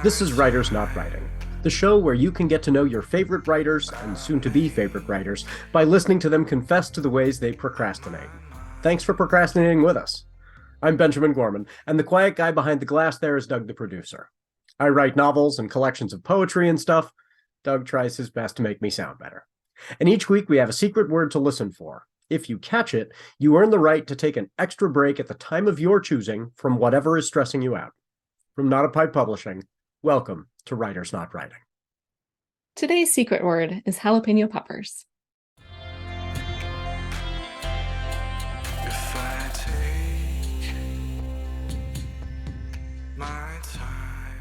This is Writers Not Writing, the show where you can get to know your favorite writers and soon-to-be favorite writers by listening to them confess to the ways they procrastinate. Thanks for procrastinating with us. I'm Benjamin Gorman, and the quiet guy behind the glass there is Doug the producer. I write novels and collections of poetry and stuff. Doug tries his best to make me sound better. And each week we have a secret word to listen for. If you catch it, you earn the right to take an extra break at the time of your choosing from whatever is stressing you out. From Not a Pipe Publishing, welcome to Writers Not Writing. Today's secret word is Jalapeño Poppers. If I take my time.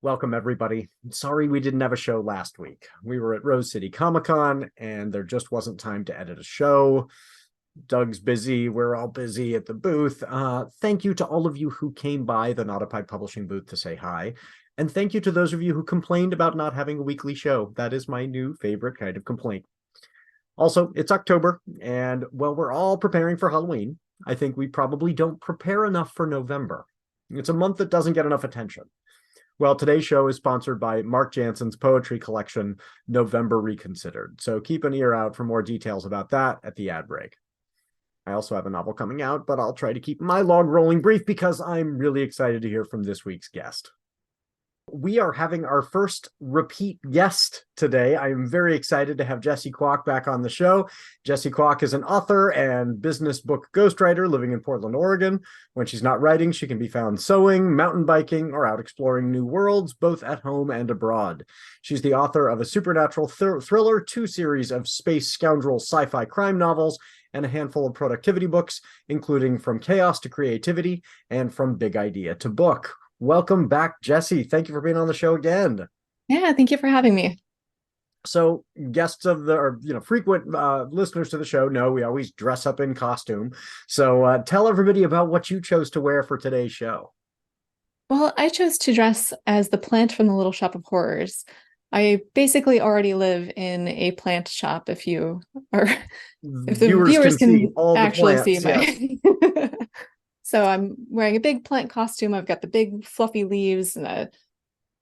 Welcome, everybody. Sorry we didn't have a show last week. We were at Rose City Comic-Con, and there just wasn't time to edit a show. Doug's busy. We're all busy at the booth. Thank you to all of you who came by the Not a Pipe Publishing booth to say hi. And thank you to those of you who complained about not having a weekly show. That is my new favorite kind of complaint. Also, it's October, and while we're all preparing for Halloween, I think we probably don't prepare enough for November. It's a month that doesn't get enough attention. Well, today's show is sponsored by Marc Janensen's poetry collection, November Reconsidered. So keep an ear out for more details about that at the ad break. I also have a novel coming out, but I'll try to keep my log rolling brief because I'm really excited to hear from this week's guest. We are having our first repeat guest today. I am very excited to have Jessie Kwak back on the show. Jessie Kwak is an author and business book ghostwriter living in Portland, Oregon. When she's not writing, she can be found sewing, mountain biking, or out exploring new worlds, both at home and abroad. She's the author of a supernatural thriller, 2 series of space scoundrel sci-fi crime novels, and a handful of productivity books, including From Chaos to Creativity and From Big Idea to Book. Welcome back, Jessie. Thank you for being on the show again. Yeah, thank you for having me. So guests of the, or frequent listeners to the show know we always dress up in costume. So tell everybody about what you chose to wear for today's show. Well, I chose to dress as the plant from the Little Shop of Horrors. I basically already live in a plant shop. If the viewers can see all actually the plants, see my. So I'm wearing a big plant costume. I've got the big fluffy leaves and a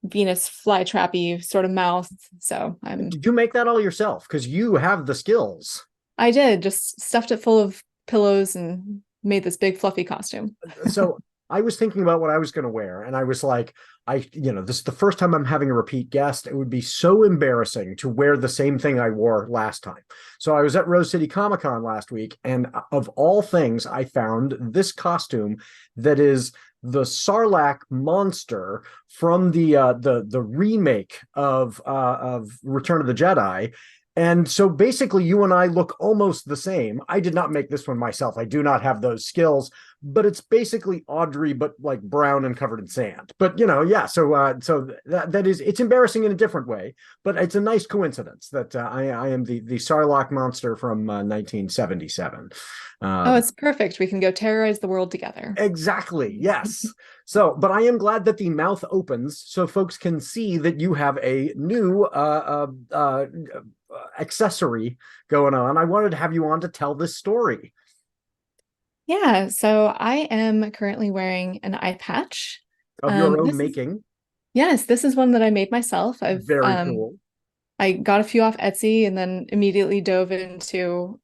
Venus flytrappy sort of mouth. So Did you make that all yourself? Because you have the skills. I did, just stuffed it full of pillows and made this big fluffy costume. So I was thinking about what I was going to wear, and I was like, this is the first time I'm having a repeat guest. It would be so embarrassing to wear the same thing I wore last time. So I was at Rose City Comic-Con last week, and of all things, I found this costume that is the Sarlacc monster from the remake of Return of the Jedi. And so basically you and I look almost the same. I did not make this one myself. I do not have those skills, but it's basically Audrey, but like brown and covered in sand. But yeah. So that is, it's embarrassing in a different way, but it's a nice coincidence that I am the Sarlacc monster from 1977. Oh, it's perfect. We can go terrorize the world together. Exactly. Yes. So, but I am glad that the mouth opens so folks can see that you have a new accessory going on. I wanted to have you on to tell this story. Yeah, so I am currently wearing an eye patch of your own making. Yes, this is one that I made myself. Very cool. I got a few off Etsy and then immediately dove into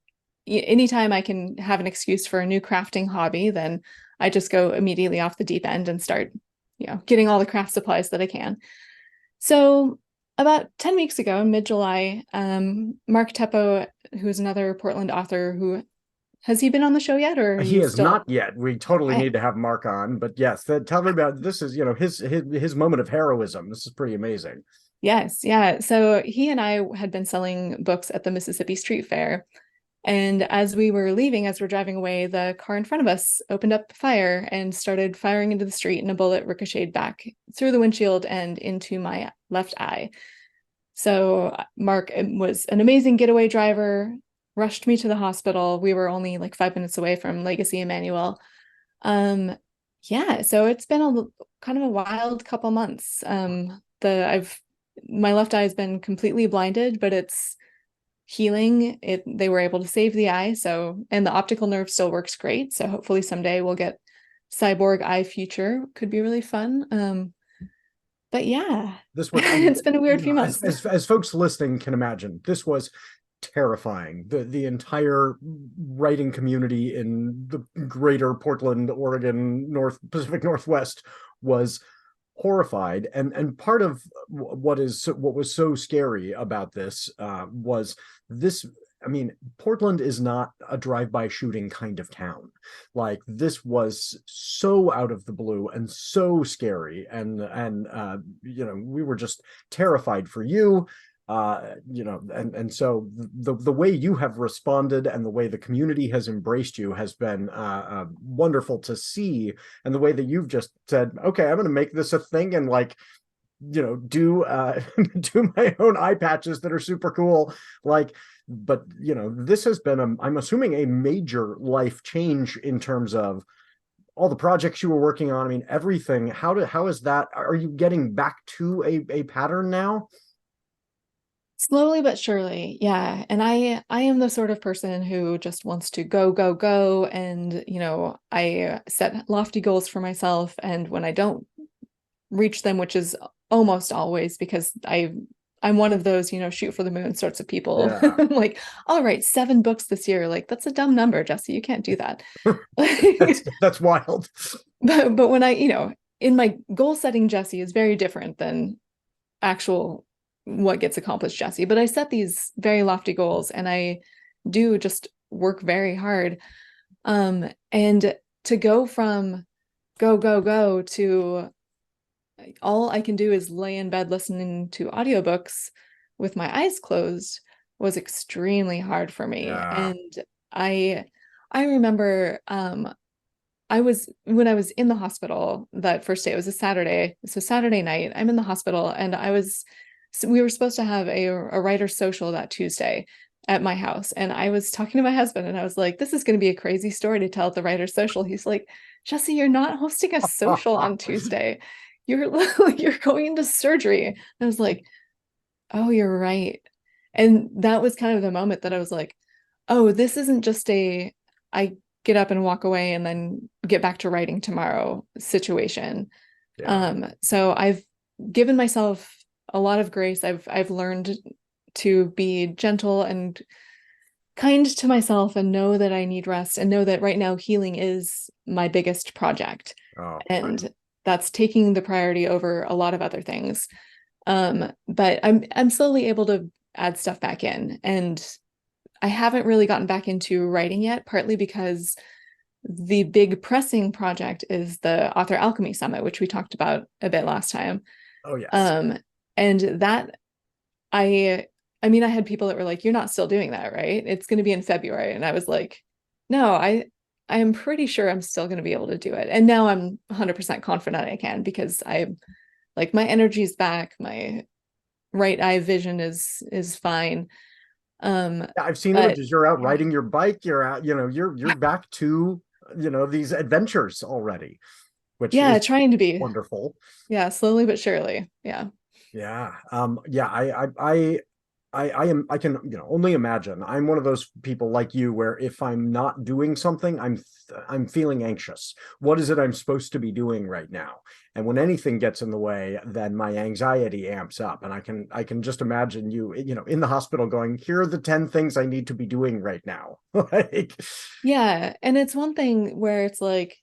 anytime I can have an excuse for a new crafting hobby, then I just go immediately off the deep end and start, getting all the craft supplies that I can. So about 10 weeks ago, in mid-July, Marc Teppo, who's another Portland author has he been on the show yet, or he has not yet? We totally need to have Marc on, but yes, tell me about this. Is his moment of heroism. This is pretty amazing. Yes, yeah. So he and I had been selling books at the Mississippi Street Fair, and as we're driving away, the car in front of us opened up fire and started firing into the street, and a bullet ricocheted back through the windshield and into my left eye. So Marc was an amazing getaway driver, rushed me to the hospital. We were only like 5 minutes away from Legacy Emmanuel. So it's been kind of a wild couple months. My left eye has been completely blinded, but it's healing. They were able to save the eye, and the optical nerve still works great. So hopefully someday we'll get cyborg eye future. Could be really fun. But yeah, This was, it's been a weird few months. as folks listening can imagine, this was terrifying. The entire writing community in the greater Portland, Oregon, Pacific Northwest was horrified. And part of what was so scary about this was this. I mean, Portland is not a drive-by shooting kind of town. Like, this was so out of the blue and so scary, and we were just terrified for you. And so the way you have responded and the way the community has embraced you has been wonderful to see. And the way that you've just said, okay, I'm going to make this a thing, and like, do do my own eye patches that are super cool. Like, but this has been I'm assuming a major life change in terms of all the projects you were working on. I mean, everything. How is that? Are you getting back to a pattern now? Slowly but surely, yeah. And I am the sort of person who just wants to go, go, go. And, I set lofty goals for myself. And when I don't reach them, which is almost always because I'm one of those, shoot for the moon sorts of people. Yeah. I'm like, all right, 7 books this year. Like, that's a dumb number, Jessie. You can't do that. That's wild. But when in my goal setting, Jessie is very different than actual what gets accomplished, Jessie. But I set these very lofty goals, and I do just work very hard. And to go from go, go, go to all I can do is lay in bed listening to audiobooks with my eyes closed was extremely hard for me. Yeah. And I remember when I was in the hospital that first day, it was a Saturday. So Saturday night, I'm in the hospital, and we were supposed to have a writer's social that Tuesday at my house. And I was talking to my husband, and I was like, this is going to be a crazy story to tell at the writer's social. He's like, Jessie, you're not hosting a social on Tuesday. You're going into surgery. And I was like, oh, you're right. And that was kind of the moment that I was like, oh, this isn't just I get up and walk away and then get back to writing tomorrow situation. Yeah. So I've given myself a lot of grace. I've learned to be gentle and kind to myself, and know that I need rest, and know that right now healing is my biggest project. And that's taking the priority over a lot of other things. But I'm slowly able to add stuff back in, and I haven't really gotten back into writing yet, partly because the big pressing project is the Author Alchemy Summit, which we talked about a bit last time. Oh, yes. And that I had people that were like, you're not still doing that, right? It's going to be in February. And I was like, no, I am pretty sure I'm still going to be able to do it. And now I'm 100% confident I can, because my energy is back. My right eye vision is fine. I've seen images. You're out riding your bike. You're out, you're back to, these adventures already, which is trying to be wonderful. Yeah. Slowly but surely. Yeah. Yeah. I can, only imagine. I'm one of those people like you where if I'm not doing something, I'm feeling anxious. What is it I'm supposed to be doing right now? And when anything gets in the way, then my anxiety amps up, and I can just imagine you, in the hospital going, here are the 10 things I need to be doing right now. Yeah. And it's one thing where it's like,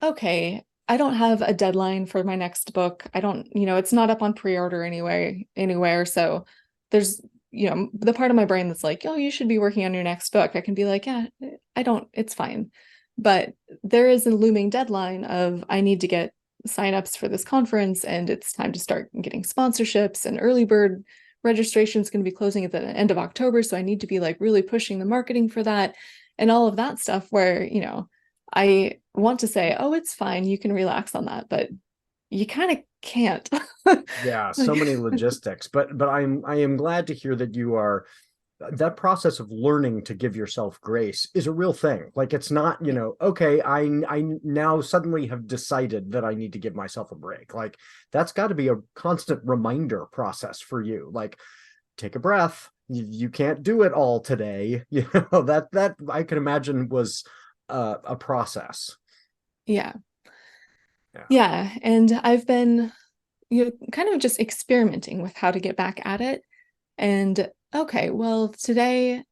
okay, I don't have a deadline for my next book. I don't, it's not up on pre-order anywhere. So there's, the part of my brain that's like, oh, you should be working on your next book. I can be like, yeah, it's fine. But there is a looming deadline of, I need to get signups for this conference, and it's time to start getting sponsorships, and early bird registration is going to be closing at the end of October. So I need to be like really pushing the marketing for that and all of that stuff where, I want to say, oh, it's fine, you can relax on that, but you kind of can't. Yeah, so many logistics, but I am glad to hear that you are, that process of learning to give yourself grace is a real thing. Like, it's not, okay, I now suddenly have decided that I need to give myself a break. Like, that's got to be a constant reminder process for you. Like, take a breath. You can't do it all today. That I can imagine was a process. Yeah. And I've been kind of just experimenting with how to get back at it. And okay, well, today,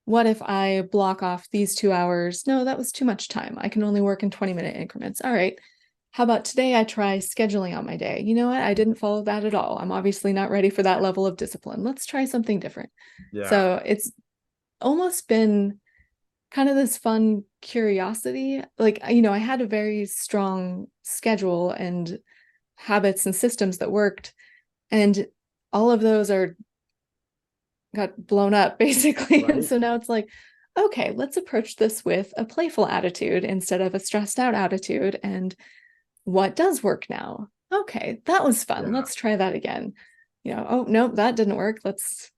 what if I block off these 2 hours? No, that was too much time. I can only work in 20-minute increments. All right. How about today I try scheduling out my day? You know what? I didn't follow that at all. I'm obviously not ready for that level of discipline. Let's try something different. Yeah. So it's almost been kind of this fun curiosity. Like, I had a very strong schedule and habits and systems that worked. And all of those got blown up basically. Right. And so now it's like, okay, let's approach this with a playful attitude instead of a stressed out attitude. And what does work now? Okay, that was fun. Yeah. Let's try that again. Oh, no, that didn't work. Let's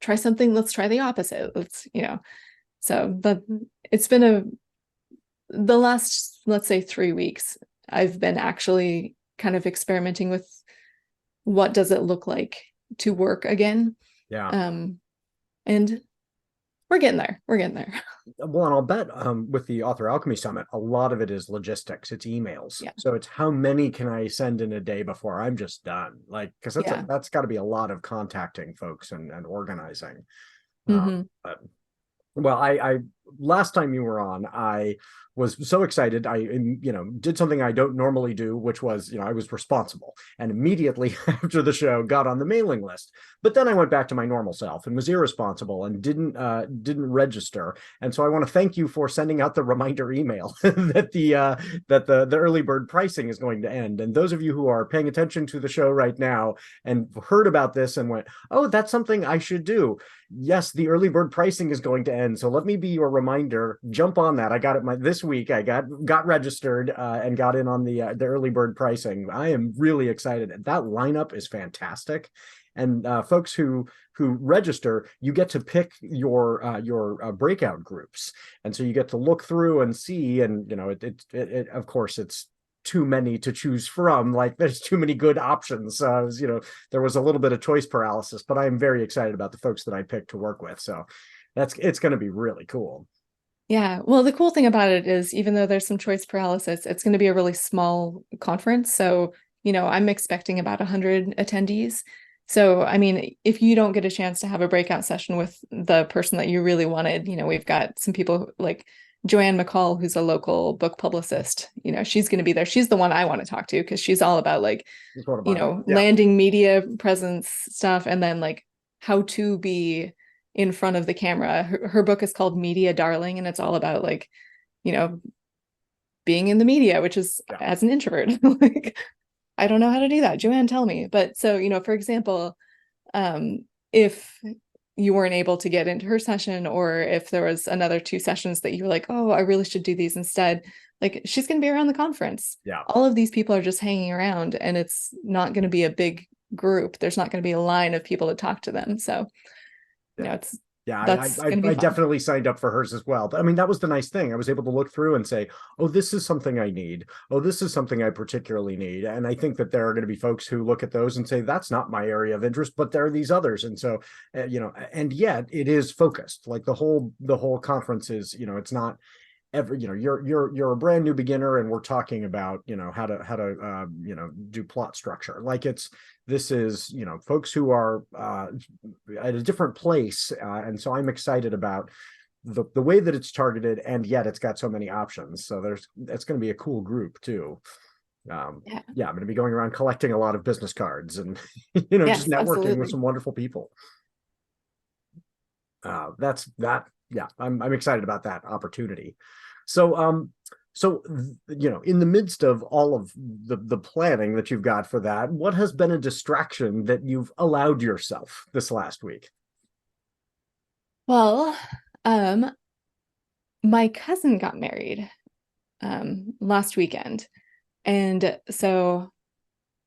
try something. Let's try the opposite. But it's been the last, let's say 3 weeks, I've been actually kind of experimenting with what does it look like to work again. Yeah. And we're getting there. Well, and I'll bet with the Author Alchemy Summit, a lot of it is logistics. It's emails. Yeah. So it's how many can I send in a day before I'm just done? Like, because that's got to be a lot of contacting folks and organizing. But, well, I last time you were on, I was so excited. I did something I don't normally do, which was, I was responsible, and immediately after the show got on the mailing list. But then I went back to my normal self and was irresponsible and didn't register. And so I want to thank you for sending out the reminder email that the early bird pricing is going to end. And those of you who are paying attention to the show right now and heard about this and went, oh, that's something I should do. Yes, the early bird pricing is going to end. So let me be your reminder. Jump on that. I got it this week. I got registered and got in on the early bird pricing. I am really excited. That lineup is fantastic. And folks who register, you get to pick your breakout groups, and so you get to look through and see. And it of course it's too many to choose from. Like, there's too many good options. There was a little bit of choice paralysis, but I'm very excited about the folks that I picked to work with. So it's going to be really cool. Yeah. Well, the cool thing about it is, even though there's some choice paralysis, it's going to be a really small conference. So, I'm expecting about 100 attendees. So, I mean, if you don't get a chance to have a breakout session with the person that you really wanted, we've got some people like Joanne McCall, who's a local book publicist. She's going to be there. She's the one I want to talk to, because she's all about landing media presence stuff, and then like how to be in front of the camera. Her book is called Media Darling, and it's all about like, being in the media, which is as an introvert, like, I don't know how to do that. Joanne, tell me. But so, for example, if you weren't able to get into her session, or if there was another 2 sessions that you were like, oh, I really should do these instead, like, she's going to be around the conference. Yeah. All of these people are just hanging around, and it's not going to be a big group. There's not going to be a line of people to talk to them. So, it's I definitely signed up for hers as well. But I mean, that was the nice thing. I was able to look through and say, oh, this is something I need. Oh, this is something I particularly need. And I think that there are going to be folks who look at those and say, that's not my area of interest, but there are these others. And so, and yet it is focused. Like the whole conference is, it's not you're a brand new beginner, and we're talking about how to do plot structure. Like this is folks who are at a different place, and so I'm excited about the way that it's targeted, and yet it's got so many options. So it's going to be a cool group too. I'm going to be going around collecting a lot of business cards and just networking absolutely. with some wonderful people. I'm excited about that opportunity. So in the midst of all of the planning that you've got for that, what has been a distraction that you've allowed yourself this last week? Well, my cousin got married last weekend, and so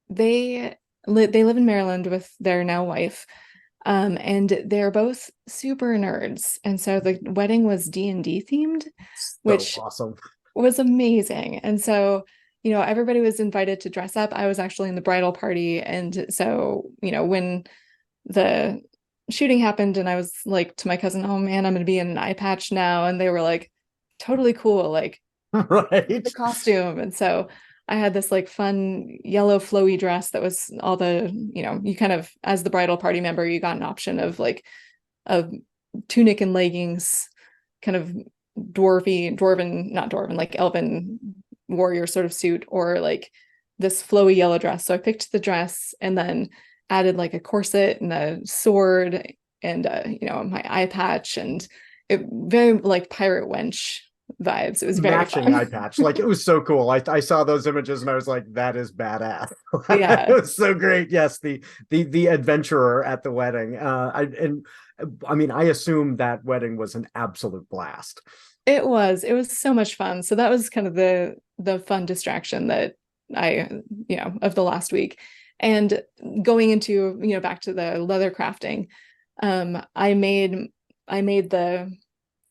they live in Maryland with their now wife. And they're both super nerds. And so the wedding was D&D themed, which awesome. Was amazing. And so, everybody was invited to dress up. I was actually in the bridal party. And so, when the shooting happened and I was like to my cousin, oh man, I'm going to be in an eye patch now. And they were like, totally cool. Like, right. the costume. And so I had this like fun yellow flowy dress that was all the, you kind of, as the bridal party member, you got an option of like a tunic and leggings, kind of not dwarven, like elven warrior sort of suit, or like this flowy yellow dress. So I picked the dress and then added like a corset and a sword and my eye patch, and it very like pirate wench vibes. It was very matching fun. eye patch. Like, it was so cool. I saw those images and I was like, that is badass. Yeah. It was so great. Yes, the adventurer at the wedding. I mean, I assume that wedding was an absolute blast. It was so much fun. So that was kind of the fun distraction that of the last week. And going into, back to the leather crafting, I made the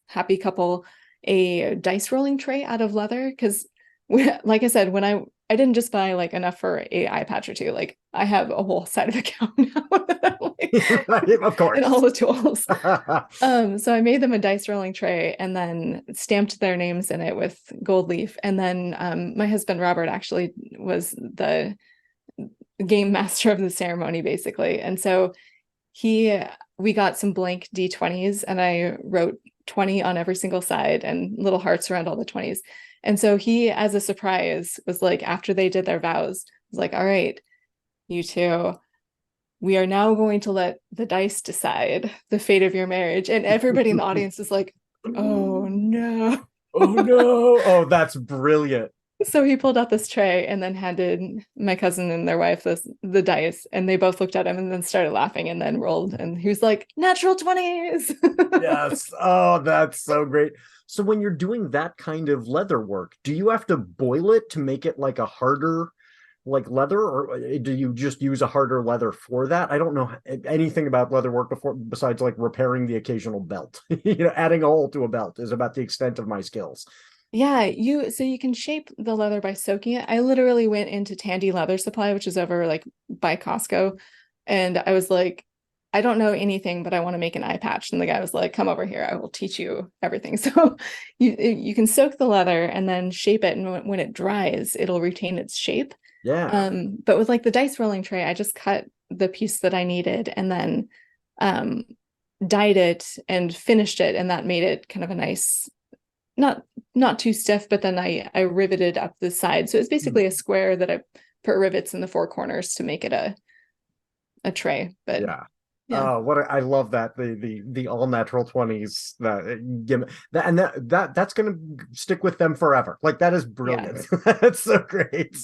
happy couple a dice rolling tray out of leather, because like I said, when I didn't just buy like enough for a eye patch or two, like I have a whole side of a gown now. Of course. And all the tools. So I made them a dice rolling tray and then stamped their names in it with gold leaf. And then my husband Robert actually was the game master of the ceremony, basically. And so we got some blank D20s and I wrote 20 on every single side and little hearts around all the 20s. And so he, as a surprise, was like, after they did their vows, was like, all right, you two, we are now going to let the dice decide the fate of your marriage. And everybody in the audience is like, oh no. Oh no. Oh, that's brilliant. So he pulled out this tray and then handed my cousin and their wife the dice, and they both looked at him and then started laughing and then rolled. And he was like, natural 20s. Yes. Oh, that's so great. So when you're doing that kind of leather work, do you have to boil it to make it like a harder like leather, or do you just use a harder leather for that? I don't know anything about leather work before, besides like repairing the occasional belt. Adding a hole to a belt is about the extent of my skills. Yeah, so you can shape the leather by soaking it. I literally went into Tandy Leather Supply, which is over like by Costco, and I was like, I don't know anything, but I want to make an eye patch. And the guy was like, come over here, I will teach you everything. So you can soak the leather and then shape it, and when it dries, it'll retain its shape. Yeah. But with like the dice rolling tray, I just cut the piece that I needed and then dyed it and finished it, and that made it kind of a nice, not too stiff, but then I riveted up the side. So it's basically a square that I put rivets in the four corners to make it a tray. But yeah. Yeah. Oh, I love that the all natural 20s that's gonna stick with them forever. Like, that is brilliant. Yeah. That's so great.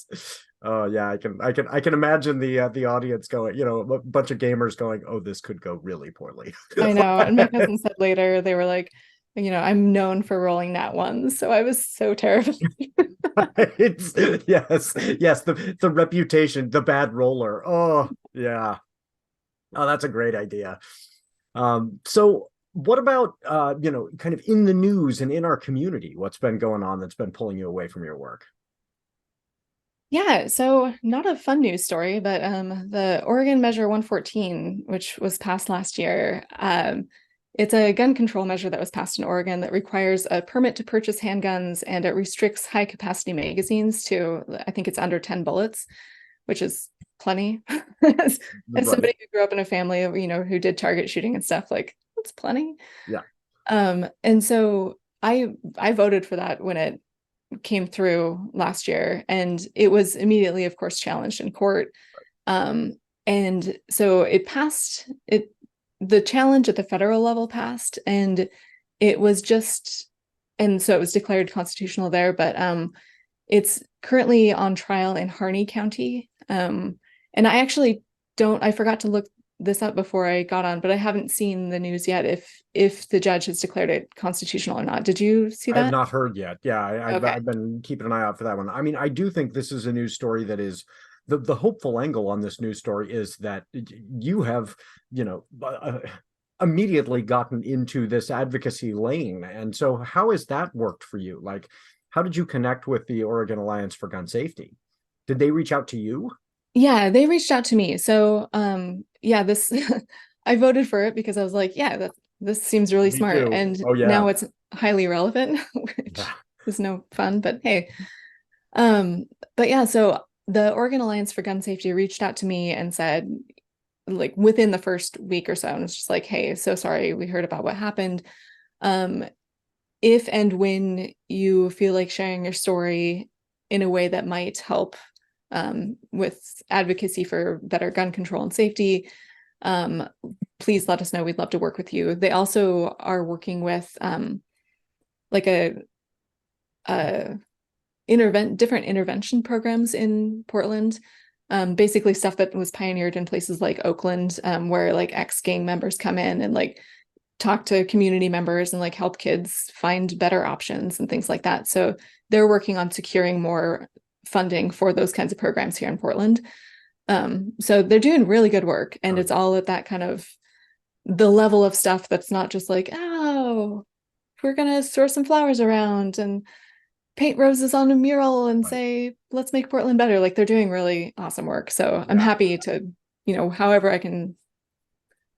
Oh yeah, I can imagine the audience going, a bunch of gamers going, oh, this could go really poorly. I know. And my cousin said later, they were like, I'm known for rolling nat ones, so I was so terrified. Yes, the reputation, the bad roller. Oh yeah. Oh, that's a great idea. So what about kind of in the news and in our community, what's been going on that's been pulling you away from your work? Yeah, so not a fun news story, but the Oregon Measure 114, which was passed last year, it's a gun control measure that was passed in Oregon that requires a permit to purchase handguns, and it restricts high capacity magazines to, I think it's under 10 bullets, which is plenty. As somebody who grew up in a family of, who did target shooting and stuff, like, that's plenty. Yeah. And so I voted for that when it came through last year, and it was immediately, of course, challenged in court. And so it passed, the challenge at the federal level passed, and it was so it was declared constitutional there, but it's currently on trial in Harney County. And I forgot to look this up before I got on, but I haven't seen the news yet if the judge has declared it constitutional or not. Did you see that? I have not heard yet. Yeah, Okay. I've been keeping an eye out for that one. I mean, I do think this is a news story that is the hopeful angle on this news story is that you have, immediately gotten into this advocacy lane. And so how has that worked for you? Like, how did you connect with the Oregon Alliance for Gun Safety? Did they reach out to you? Yeah, they reached out to me. So, this I voted for it because I was like, yeah, this seems really Me smart. too. And Oh, yeah. now it's highly relevant, which is no fun, but hey. But yeah, so the Oregon Alliance for Gun Safety reached out to me and said, like within the first week or so, and it's just like, hey, so sorry, we heard about what happened. If and when you feel like sharing your story in a way that might help with advocacy for better gun control and safety, please let us know. We'd love to work with you. They also are working with like different intervention programs in Portland. Basically stuff that was pioneered in places like Oakland, where like ex-gang members come in and like talk to community members and like help kids find better options and things like that. So they're working on securing more funding for those kinds of programs here in Portland. So they're doing really good work, and it's all at that kind of the level of stuff that's not just like, oh, we're gonna throw some flowers around and paint roses on a mural and say, let's make Portland better. Like they're doing really awesome work. So I'm happy to, however I can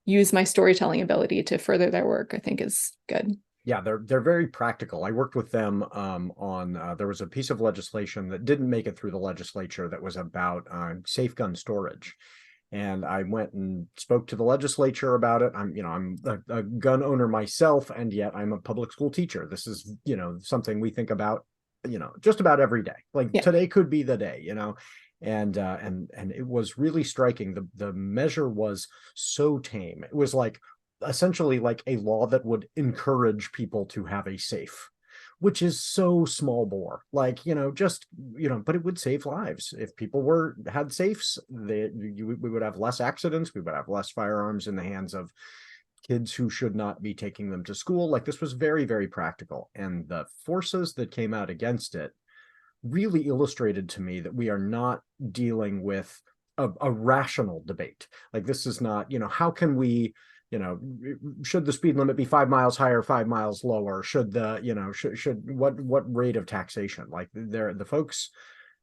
use my storytelling ability to further their work, I think is good. Yeah, they're very practical. I worked with them on there was a piece of legislation that didn't make it through the legislature that was about safe gun storage. And I went and spoke to the legislature about it. I'm a gun owner myself, and yet I'm a public school teacher. This is, something we think about, just about every day. Like today could be the day, and it was really striking. The measure was so tame. It was like essentially like a law that would encourage people to have a safe, which is so small bore. Like, but it would save lives. If people had safes, we would have less accidents. We would have less firearms in the hands of kids who should not be taking them to school. Like this was very, very practical. And the forces that came out against it really illustrated to me that we are not dealing with a rational debate. Like this is not, how can we, should the speed limit be 5 miles higher, 5 miles lower? Should what rate of taxation? Like the folks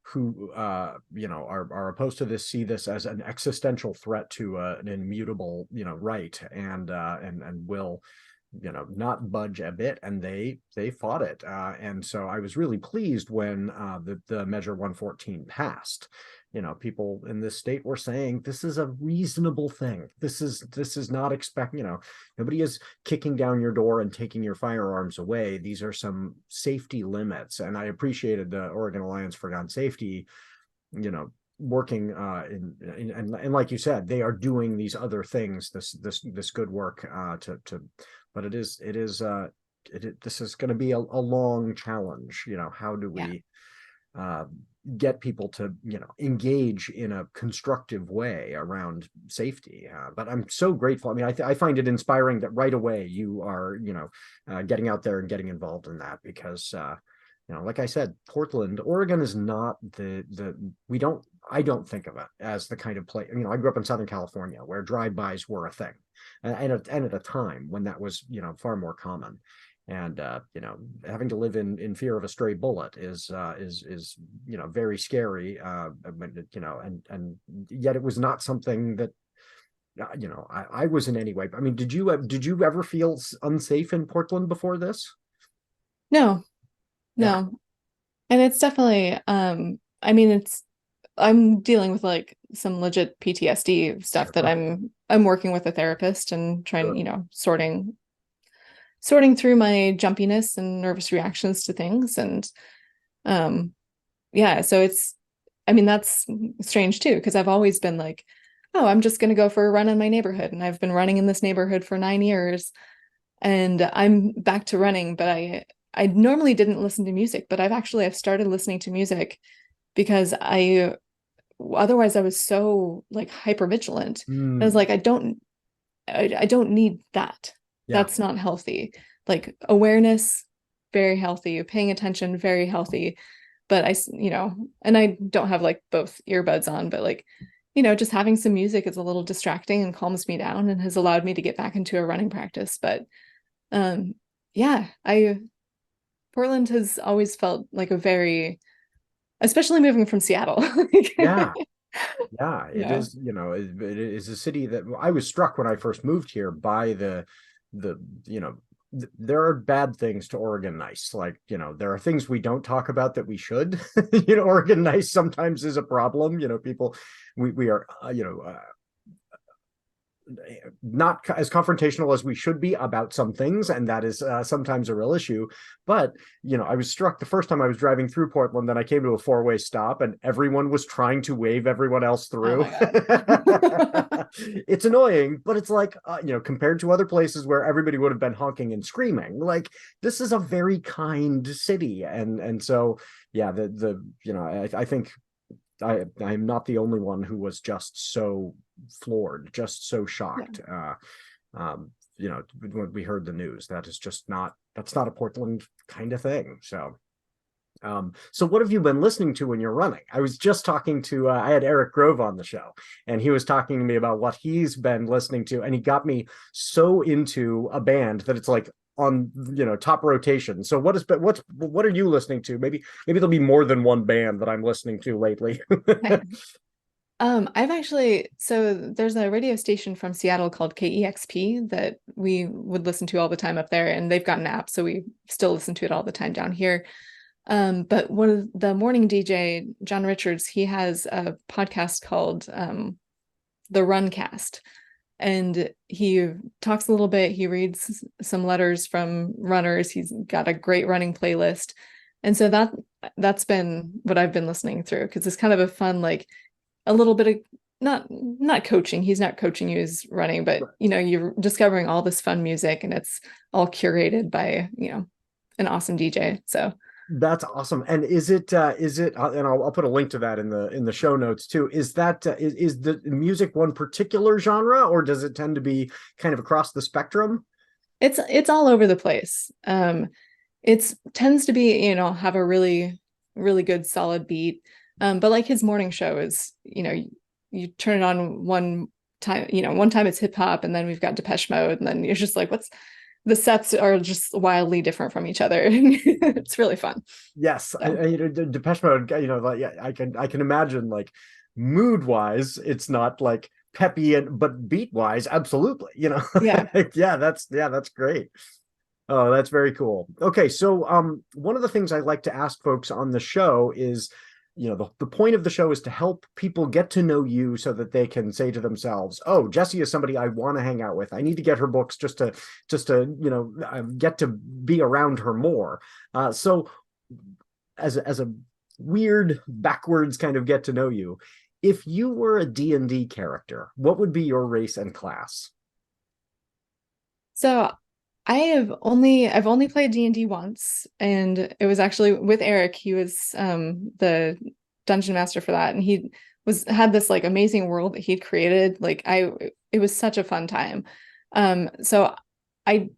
who are opposed to this see this as an existential threat to an immutable right, and will not budge a bit, and they fought it, and so I was really pleased when the measure 114 passed. People in this state were saying this is a reasonable thing. This is not nobody is kicking down your door and taking your firearms away. These are some safety limits, and I appreciated the Oregon Alliance for Gun Safety, working and like you said, they are doing these other things, this good work but this is going to be a long challenge. How do we get people to engage in a constructive way around safety? But I'm so grateful. I mean, I find it inspiring that right away you are getting out there and getting involved in that, because like I said, Portland, Oregon is not I don't think of it as the kind of place. I grew up in Southern California where drive-bys were a thing, and at a time when that was far more common. And having to live in fear of a stray bullet is very scary. And yet it was not something that I was in any way. I mean, did you ever feel unsafe in Portland before this? No. And it's definitely I'm dealing with like some legit PTSD stuff that I'm working with a therapist and trying, sorting through my jumpiness and nervous reactions to things. And so that's strange too, because I've always been like, oh, I'm just going to go for a run in my neighborhood. And I've been running in this neighborhood for 9 years, and I'm back to running. But I normally didn't listen to music, but I've started listening to music because otherwise I was so like hyper vigilant. I was like, I don't need that. That's not healthy. Like awareness, very healthy. Paying attention, very healthy. But and I don't have like both earbuds on, but like, just having some music is a little distracting and calms me down and has allowed me to get back into a running practice. But Portland has always felt like especially moving from Seattle. It is, it is a city that I was struck when I first moved here by the there are bad things to organize. Like, there are things we don't talk about that we should. Organize sometimes is a problem. People, we are, not as confrontational as we should be about some things, and that is sometimes a real issue. But I was struck the first time I was driving through Portland, then I came to a four-way stop and everyone was trying to wave everyone else through. Oh It's annoying, but it's like compared to other places where everybody would have been honking and screaming, like, this is a very kind city. And so yeah, I think I'm not the only one who was just so floored, just so shocked. Yeah. When we heard the news, that's not a Portland kind of thing. So what have you been listening to when you're running? I was just talking to I had Eric Grove on the show, and he was talking to me about what he's been listening to, and he got me so into a band that it's like on top rotation. So what are you listening to? Maybe there'll be more than one band that I'm listening to lately. There's a radio station from Seattle called KEXP that we would listen to all the time up there, and they've got an app, so we still listen to it all the time down here. But one of the morning DJ, John Richards, he has a podcast called The Runcast. And he talks a little bit, he reads some letters from runners, he's got a great running playlist. And so that's been what I've been listening through, because it's kind of a fun, like a little bit of not coaching, he's not coaching you as running, but you're discovering all this fun music, and it's all curated by an awesome DJ. So that's awesome. And is it and I'll put a link to that in the show notes too. Is that is the music one particular genre, or does it tend to be kind of across the spectrum? It's all over the place. It tends to be, have a really, really good solid beat. But like his morning show is, you turn it on one time it's hip hop, and then we've got Depeche Mode, and then you're just like, the sets are just wildly different from each other. It's really fun. Yes. So. Depeche Mode, I can imagine, like, mood wise, it's not like peppy, but beat wise, absolutely. Yeah. That's great. Oh, that's very cool. Okay. So one of the things I like to ask folks on the show is, the point of the show is to help people get to know you so that they can say to themselves, oh, Jessie is somebody I want to hang out with. I need to get her books just to get to be around her more. So as a weird backwards kind of get to know you, if you were a D&D character, what would be your race and class? So I've only played D&D once, and it was actually with Eric. He was the dungeon master for that, and he had this like amazing world that he'd created. Like it was such a fun time. So I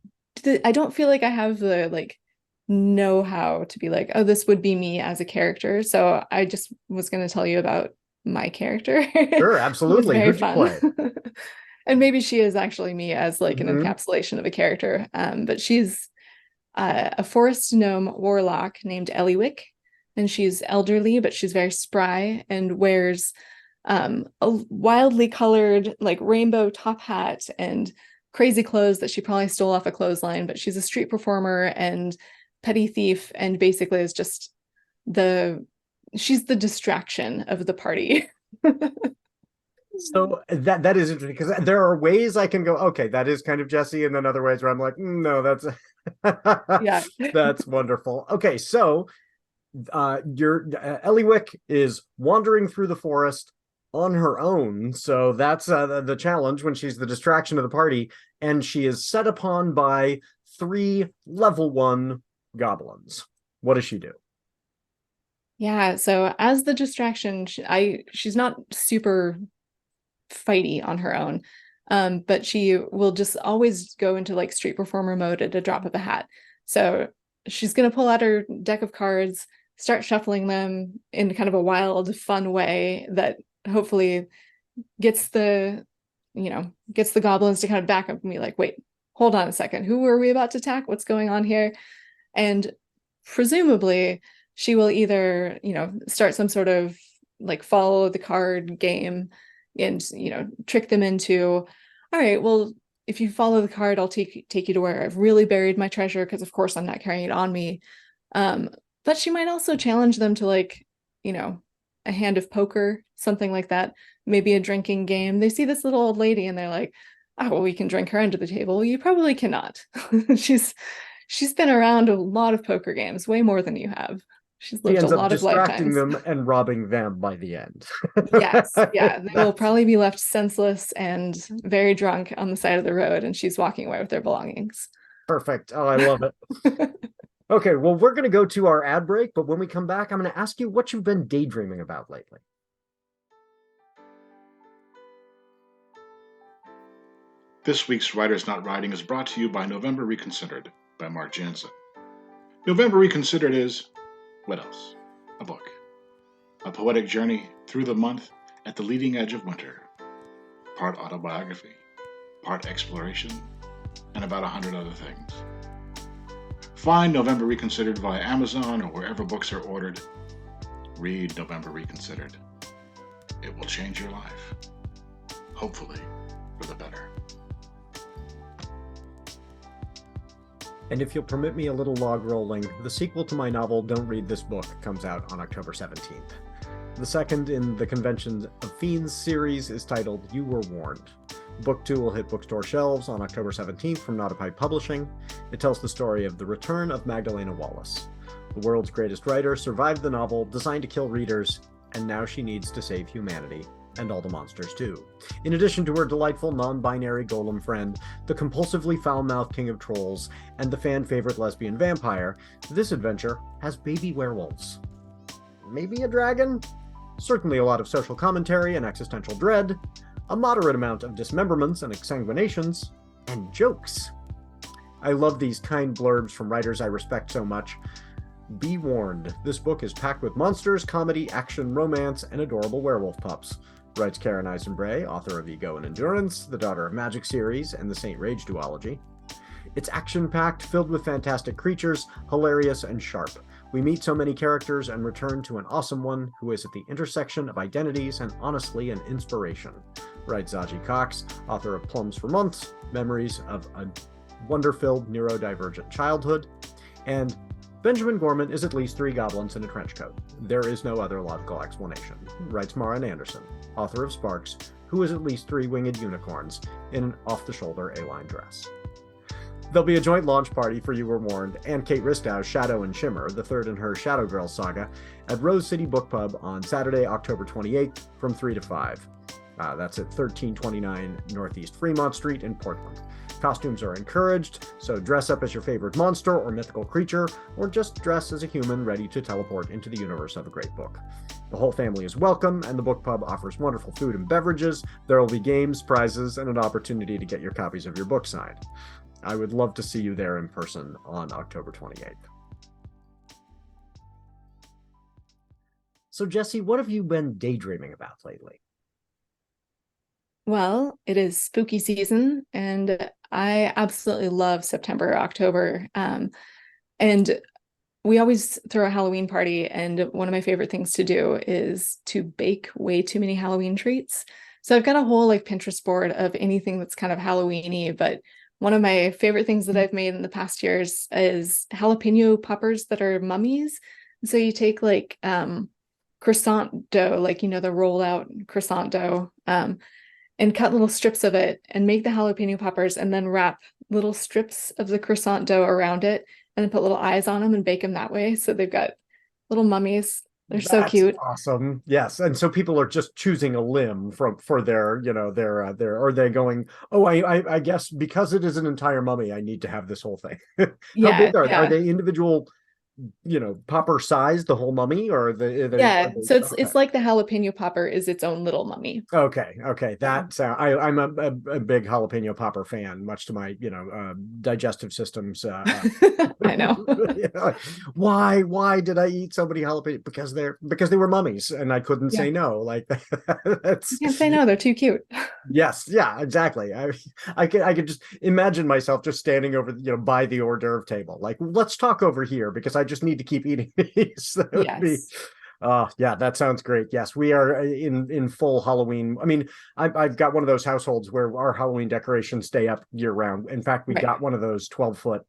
don't feel like I have the like know-how to be like, oh, this would be me as a character. So I just was going to tell you about my character. Sure, absolutely. Who'd you play? And maybe she is actually me as like an encapsulation of a character. But she's a forest gnome warlock named Eliwick, and she's elderly, but she's very spry and wears a wildly colored like rainbow top hat and crazy clothes that she probably stole off a clothesline. But she's a street performer and petty thief, and basically is just she's the distraction of the party. So that is interesting, because there are ways I can go, okay, that is kind of Jessie, and then other ways where I'm like, no, that's yeah, that's wonderful. Okay, so your Eliwick is wandering through the forest on her own, so that's the challenge when she's the distraction of the party, and she is set upon by 3 level 1 goblins. What does she do? Yeah, so as the distraction, she's not super fighty on her own, but she will just always go into like street performer mode at a drop of a hat. So she's going to pull out her deck of cards, start shuffling them in kind of a wild, fun way that hopefully gets the goblins to kind of back up and be like, wait, hold on a second, who are we about to attack? What's going on here? And presumably she will either, start some sort of like follow the card game and, trick them into, all right, well, if you follow the card, I'll take you to where I've really buried my treasure, because of course I'm not carrying it on me. But she might also challenge them to, like, you know, a hand of poker, something like that, maybe a drinking game. They see this little old lady and they're like, oh, well, we can drink her into the table. You probably cannot. she's been around a lot of poker games, way more than you have. She's He lived a ends up lot of distracting lifetimes. them and robbing them by the end. Yes, yeah. They will probably be left senseless and very drunk on the side of the road, and she's walking away with their belongings. Perfect. Oh, I love it. Okay, well, we're going to go to our ad break, but when we come back, I'm going to ask you what you've been daydreaming about lately. This week's Writers Not Writing is brought to you by November Reconsidered by Marc Janessen. November Reconsidered is, what else? A book. A poetic journey through the month at the leading edge of winter. Part autobiography, part exploration, and about 100 other things. Find November Reconsidered via Amazon or wherever books are ordered. Read November Reconsidered. It will change your life. Hopefully, for the better. And if you'll permit me a little log rolling, the sequel to my novel Don't Read This Book comes out on October 17th. The second in the Convention of Fiends series is titled You Were Warned. Book 2 will hit bookstore shelves on October 17th from Not a Pipe Publishing. It tells the story of the return of Magdalena Wallace. The world's greatest writer survived the novel, designed to kill readers, and now she needs to save humanity, and all the monsters too. In addition to her delightful non-binary golem friend, the compulsively foul-mouthed king of trolls, and the fan-favorite lesbian vampire, this adventure has baby werewolves. Maybe a dragon? Certainly a lot of social commentary and existential dread, a moderate amount of dismemberments and exsanguinations, and jokes. I love these kind blurbs from writers I respect so much. Be warned, this book is packed with monsters, comedy, action, romance, and adorable werewolf pups, writes Karen Eisenbray, author of Ego and Endurance, the Daughter of Magic series, and the Saint Rage duology. It's action-packed, filled with fantastic creatures, hilarious and sharp. We meet so many characters and return to an awesome one who is at the intersection of identities and honestly an inspiration, writes Jessie Kwak, author of Plums for Months, Memories of a Wonder-Filled Neurodivergent Childhood, and Benjamin Gorman is at least 3 goblins in a trench coat. There is no other logical explanation, writes Mara Anderson, author of Sparks, who is at least 3 winged unicorns in an off-the-shoulder A-line dress. There'll be a joint launch party for You Were Warned and Kate Ristow's Shadow and Shimmer, the third in her Shadow Girls saga, at Rose City Book Pub on Saturday, October 28th from 3 to 5. That's at 1329 Northeast Fremont Street in Portland. Costumes are encouraged, so dress up as your favorite monster or mythical creature, or just dress as a human ready to teleport into the universe of a great book. The whole family is welcome, and the book pub offers wonderful food and beverages. There will be games, prizes, and an opportunity to get your copies of your book signed. I would love to see you there in person on October 28th. So, Jessie, what have you been daydreaming about lately? Well, it is spooky season, and I absolutely love September, October. And we always throw a Halloween party, and one of my favorite things to do is to bake way too many Halloween treats. So I've got a whole like Pinterest board of anything that's kind of Halloween-y, but one of my favorite things that I've made in the past years is jalapeno poppers that are mummies. So you take like croissant dough, like, you know, the roll out croissant dough, and cut little strips of it and make the jalapeno poppers, and then wrap little strips of the croissant dough around it and then put little eyes on them and bake them that way. So they've got little mummies. They're so cute. Awesome. Yes. And so people are just choosing a limb for their, you know, their, or they're going, oh, I guess because it is an entire mummy, I need to have this whole thing. How big are they individual, you know, popper size, the whole mummy, or so it's like the jalapeno popper is its own little mummy. Okay, that's I'm a big jalapeno popper fan, much to my, you know, digestive systems I know. You know, why did I eat so many jalapeno? Because they were mummies and I couldn't say no. Like that's, you can't say no, they're too cute. Yes, yeah, exactly. I could just imagine myself just standing over, you know, by the hors d'oeuvre table, like, let's talk over here because I just need to keep eating these. That would be Yeah, that sounds great. Yes, we are in full Halloween. I mean, I've got one of those households where our Halloween decorations stay up year round. In fact, we Right. got one of those 12-foot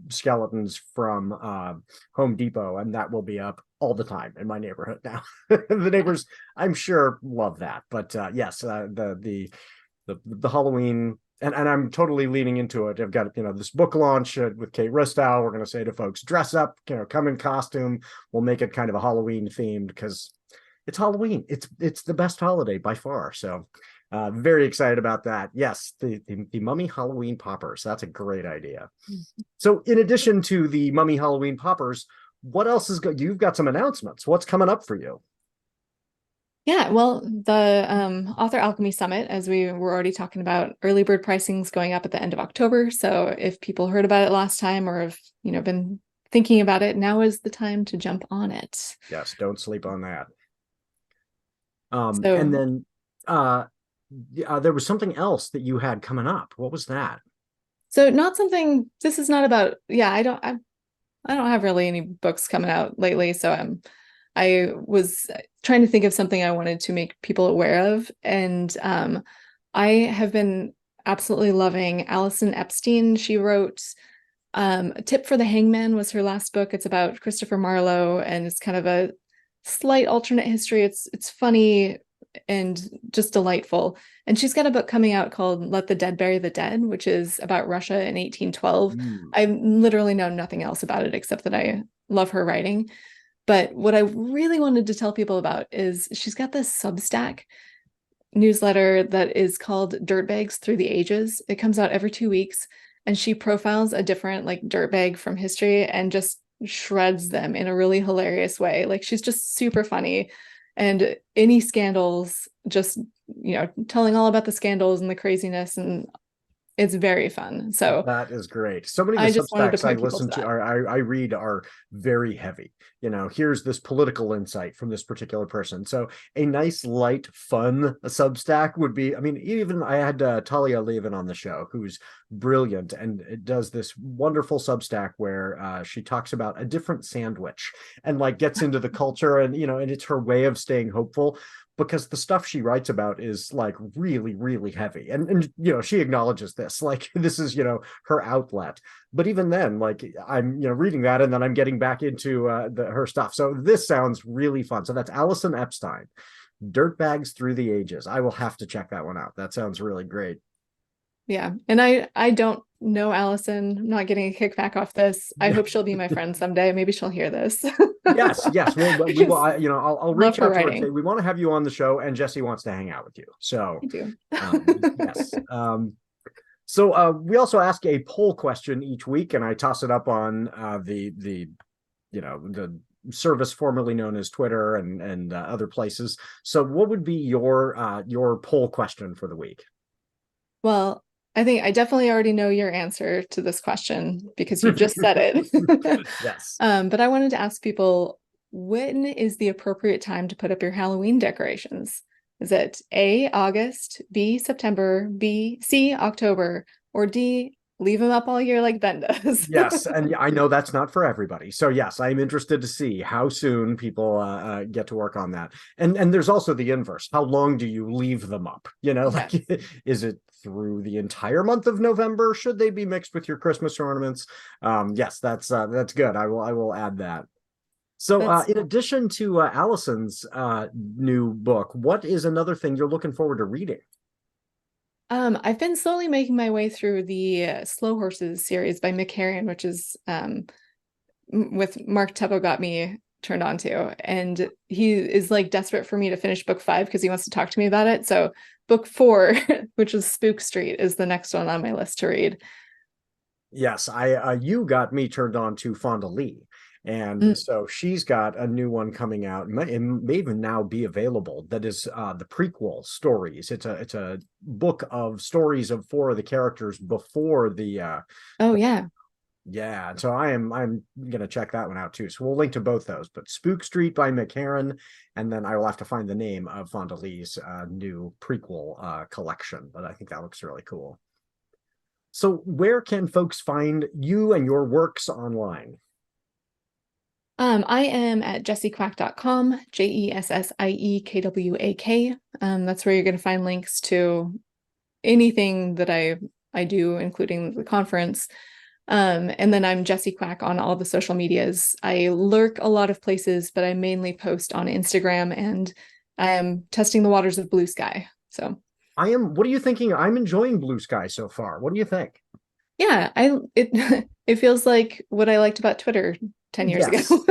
skeletons from Home Depot, and that will be up all the time in my neighborhood now. The neighbors, I'm sure, love that. But yes, the Halloween, and I'm totally leaning into it. I've got, this book launch with Kate Ristow. We're going to say to folks, dress up, come in costume. We'll make it kind of a Halloween themed because it's Halloween. It's the best holiday by far. So very excited about that. Yes, the Mummy Halloween Poppers. That's a great idea. So in addition to the Mummy Halloween Poppers, what else is good? You've got some announcements. What's coming up for you? Yeah, well, the Author Alchemy Summit, as we were already talking about, early bird pricing is going up at the end of October. So if people heard about it last time or have, been thinking about it, now is the time to jump on it. Yes, don't sleep on that. So, and then there was something else that you had coming up. What was that? so not something, this is not about, I don't have really any books coming out lately. So I was trying to think of something I wanted to make people aware of. And I have been absolutely loving Alison Epstein. She wrote A Tip for the Hangman was her last book. It's about Christopher Marlowe, and it's kind of a slight alternate history. It's funny and just delightful. And she's got a book coming out called Let the Dead Bury the Dead, which is about Russia in 1812. I literally know nothing else about it except that I love her writing. But what I really wanted to tell people about is she's got this Substack newsletter that is called Dirtbags Through the Ages. It comes out every 2 weeks, and she profiles a different dirtbag from history and just shreds them in a really hilarious way. She's just super funny, and any scandals, just telling all about the scandals and the craziness, and it's very fun. So that is great. So many of I the just wanted to Substacks I point people listen to to, that. I read are very heavy. Here's this political insight from this particular person. So a nice, light, fun Substack would be, I mean, even I had Talia Levin on the show, who's brilliant, and it does this wonderful Substack where she talks about a different sandwich and gets into the culture, and and it's her way of staying hopeful, because the stuff she writes about is really, really heavy. And she acknowledges this, this is, her outlet. But even then, I'm, reading that, and then I'm getting back into her stuff. So this sounds really fun. So that's Alison Epstein, Dirtbags Through the Ages. I will have to check that one out. That sounds really great. Yeah. And I don't know Allison. I'm not getting a kickback off this. I hope she'll be my friend someday. Maybe she'll hear this. Yes. Well, we will. I'll reach out to her and say we want to have you on the show, and Jessie wants to hang out with you. So I do. yes. So we also ask a poll question each week, and I toss it up on the service formerly known as Twitter and other places. So what would be your poll question for the week? Well, I think I definitely already know your answer to this question because you just said it. Yes. But I wanted to ask people, when is the appropriate time to put up your Halloween decorations? Is it A, August, B, September, C, October, or D, leave them up all year like Ben does? Yes, and I know that's not for everybody. So yes, I'm interested to see how soon people get to work on that. And there's also the inverse. How long do you leave them up? Yes. Is it through the entire month of November? Should they be mixed with your Christmas ornaments? Yes, that's good. I will add that. So in addition to Allison's new book, what is another thing you're looking forward to reading? I've been slowly making my way through the Slow Horses series by Mick Herron, which is with Mark Teppo got me turned on to. And he is desperate for me to finish book 5 because he wants to talk to me about it. So book 4, which is Spook Street, is the next one on my list to read. Yes, you got me turned on to Fonda Lee. And so she's got a new one coming out. It may even now be available. That is the prequel stories. It's a book of stories of 4 of the characters before the yeah. So I'm gonna check that one out too. So we'll link to both those. But Spook Street by Mick Herron, and then I will have to find the name of Fonda Lee's new prequel collection. But I think that looks really cool. So where can folks find you and your works online? I am at jessiekwak.com, JESSIEKWAK. That's where you're going to find links to anything that I do, including the conference. And then I'm Jessie Kwak on all the social medias. I lurk a lot of places, but I mainly post on Instagram, and I am testing the waters of Blue Sky. So what are you thinking? I'm enjoying Blue Sky so far. What do you think? yeah, it feels like what I liked about Twitter 10 years Yes. ago.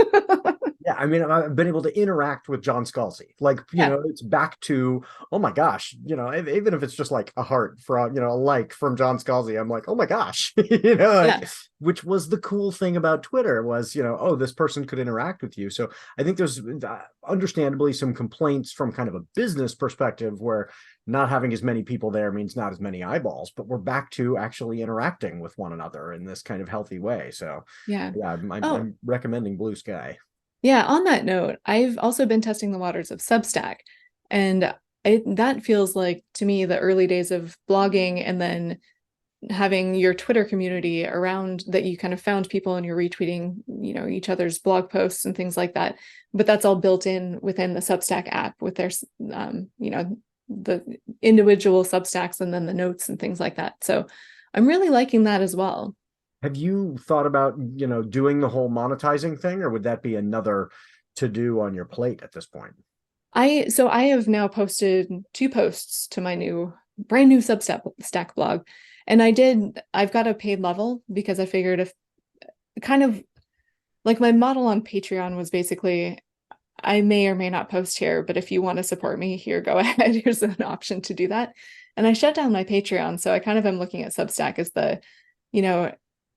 Yeah, I mean, I've been able to interact with John Scalzi. Like, it's back to, oh my gosh, even if it's just like a heart for, a like from John Scalzi, I'm like, oh my gosh, which was the cool thing about Twitter was, oh, this person could interact with you. So I think there's understandably some complaints from kind of a business perspective where not having as many people there means not as many eyeballs, but we're back to actually interacting with one another in this kind of healthy way. So yeah, I'm recommending Blue Sky. Yeah, on that note, I've also been testing the waters of Substack, and that feels like to me the early days of blogging, and then having your Twitter community around that you kind of found people and you're retweeting, each other's blog posts and things like that. But that's all built in within the Substack app with their, the individual Substacks and then the notes and things like that. So I'm really liking that as well. Have you thought about, doing the whole monetizing thing, or would that be another to do on your plate at this point? I have now posted 2 posts to my brand new Substack blog. And I've got a paid level because I figured if kind of like my model on Patreon was basically, I may or may not post here, but if you want to support me here, go ahead. Here's an option to do that. And I shut down my Patreon. So I kind of am looking at Substack as the,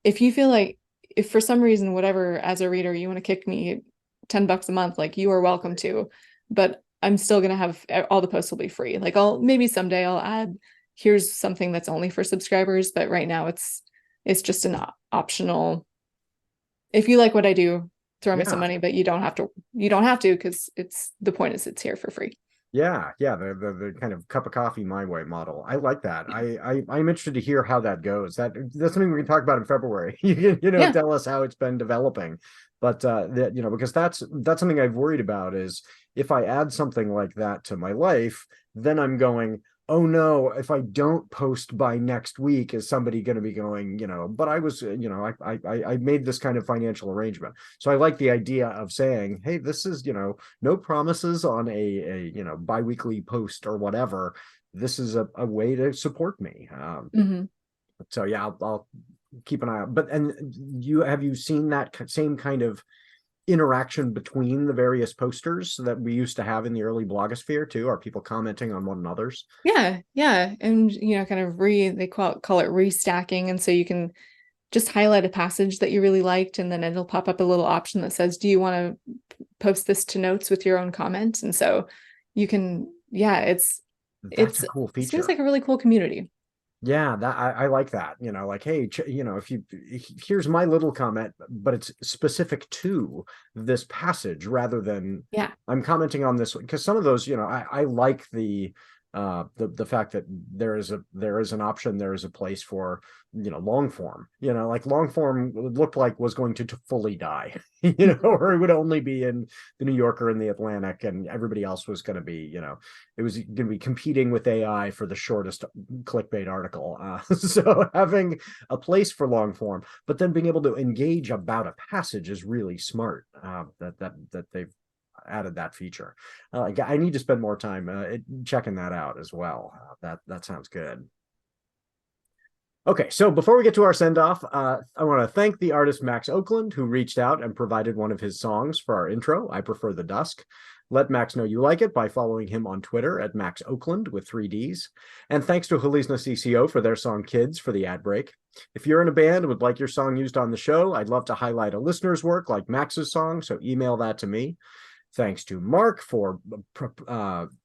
if you feel like, if for some reason, whatever, as a reader, you want to kick me $10 a month, like, you are welcome to, but I'm still going to have all the posts will be free. Like, maybe someday I'll add, here's something that's only for subscribers, but right now it's just an optional. If you like what I do, throw me some money, but you don't have to because the point is it's here for free. Yeah, the kind of cup of coffee my way model. I like that. I'm interested to hear how that goes. That's something we can talk about in February. You can tell us how it's been developing. But because that's something I've worried about is if I add something like that to my life, then I'm going, oh no, if I don't post by next week, is somebody going to be going, but I was, I made this kind of financial arrangement. So I like the idea of saying, hey, this is, no promises on a biweekly post or whatever. This is a way to support me. So yeah, I'll keep an eye out. But have you seen that same kind of interaction between the various posters that we used to have in the early blogosphere too? Are people commenting on one another's? Yeah, and kind of they call it restacking, and so you can just highlight a passage that you really liked, and then it'll pop up a little option that says, do you want to post this to notes with your own comment? And so you can, it's a cool feature. It seems like a really cool community. Yeah, that I like that. Like, hey, here's my little comment, but it's specific to this passage rather than I'm commenting on this, because some of those, I like the fact that there is an option, there is a place for long form, like long form looked like was going to fully die, or it would only be in the New Yorker and the Atlantic, and everybody else was going to be, it was going to be competing with AI for the shortest clickbait article. So having a place for long form, but then being able to engage about a passage is really smart. That they've added that feature. I need to spend more time checking that out as well. That sounds good. Okay, so before we get to our send-off, I want to thank the artist Max Oakland, who reached out and provided one of his songs for our intro, I Prefer the Dusk. Let Max know you like it by following him on Twitter at Max Oakland with 3 Ds. And thanks to Halizna CCO for their song Kids for the ad break. If you're in a band and would like your song used on the show, I'd love to highlight a listener's work like Max's song, so email that to me. Thanks to Mark for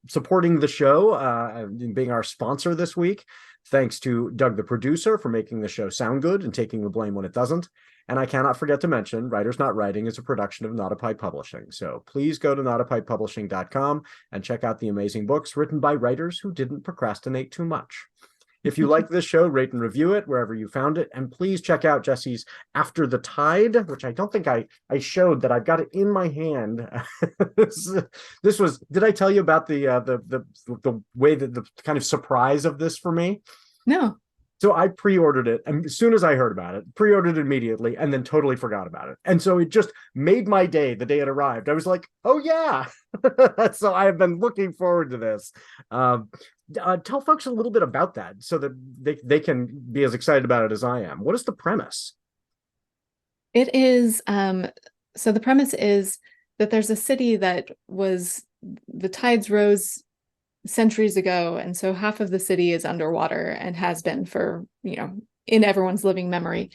supporting the show and being our sponsor this week. Thanks to Doug, the producer, for making the show sound good and taking the blame when it doesn't. And I cannot forget to mention, Writers Not Writing is a production of Not a Pipe Publishing. So please go to notapikepublishing.com and check out the amazing books written by writers who didn't procrastinate too much. If you like this show, rate and review it wherever you found it. And please check out Jessie's After the Tide, which I don't think I showed that I've got it in my hand. This was, did I tell you about the way that the kind of surprise of this for me? No. So I pre-ordered it, and as soon as I heard about it, pre-ordered it immediately, and then totally forgot about it. And so it just made my day the day it arrived. I was like, oh yeah. So I have been looking forward to this. Tell folks a little bit about that so that they can be as excited about it as I am. What is the premise? It is, so the premise is that there's a city that the tides rose centuries ago, and so half of the city is underwater and has been for, in everyone's living memory.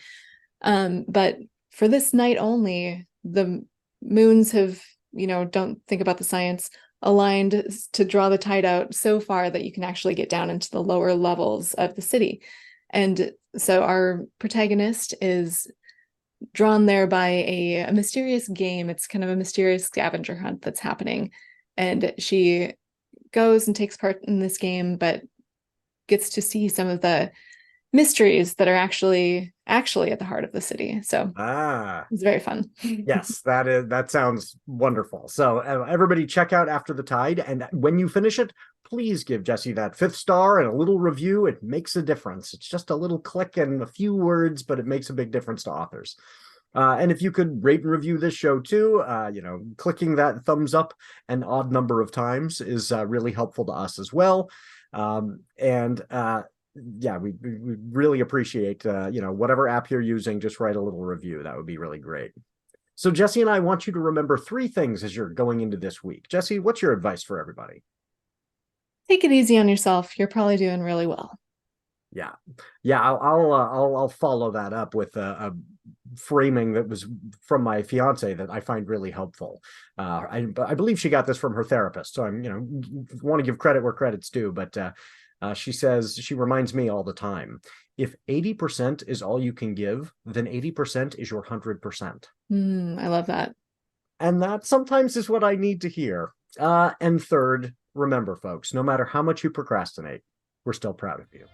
But for this night only, the moons have, don't think about the science, aligned to draw the tide out so far that you can actually get down into the lower levels of the city. And so our protagonist is drawn there by a mysterious game. It's kind of a mysterious scavenger hunt that's happening. And she goes and takes part in this game, but gets to see some of the mysteries that are actually at the heart of the city. So it's very fun. Yes, that sounds wonderful. So everybody check out After the Tide, and when you finish it, please give Jessie that 5th star and a little review. It makes a difference. It's just a little click and a few words, but it makes a big difference to authors. And if you could rate and review this show too, clicking that thumbs up an odd number of times is really helpful to us as well. Yeah, we really appreciate, whatever app you're using, just write a little review. That would be really great. So Jessie and I want you to remember 3 things as you're going into this week. Jessie, what's your advice for everybody? Take it easy on yourself. You're probably doing really well. Yeah. I'll follow that up with a framing that was from my fiance that I find really helpful. I believe she got this from her therapist, so I'm want to give credit where credit's due. But she says, she reminds me all the time, if 80% is all you can give, then 80% is your 100%. I love that. And that sometimes is what I need to hear. And third, remember, folks, no matter how much you procrastinate, we're still proud of you.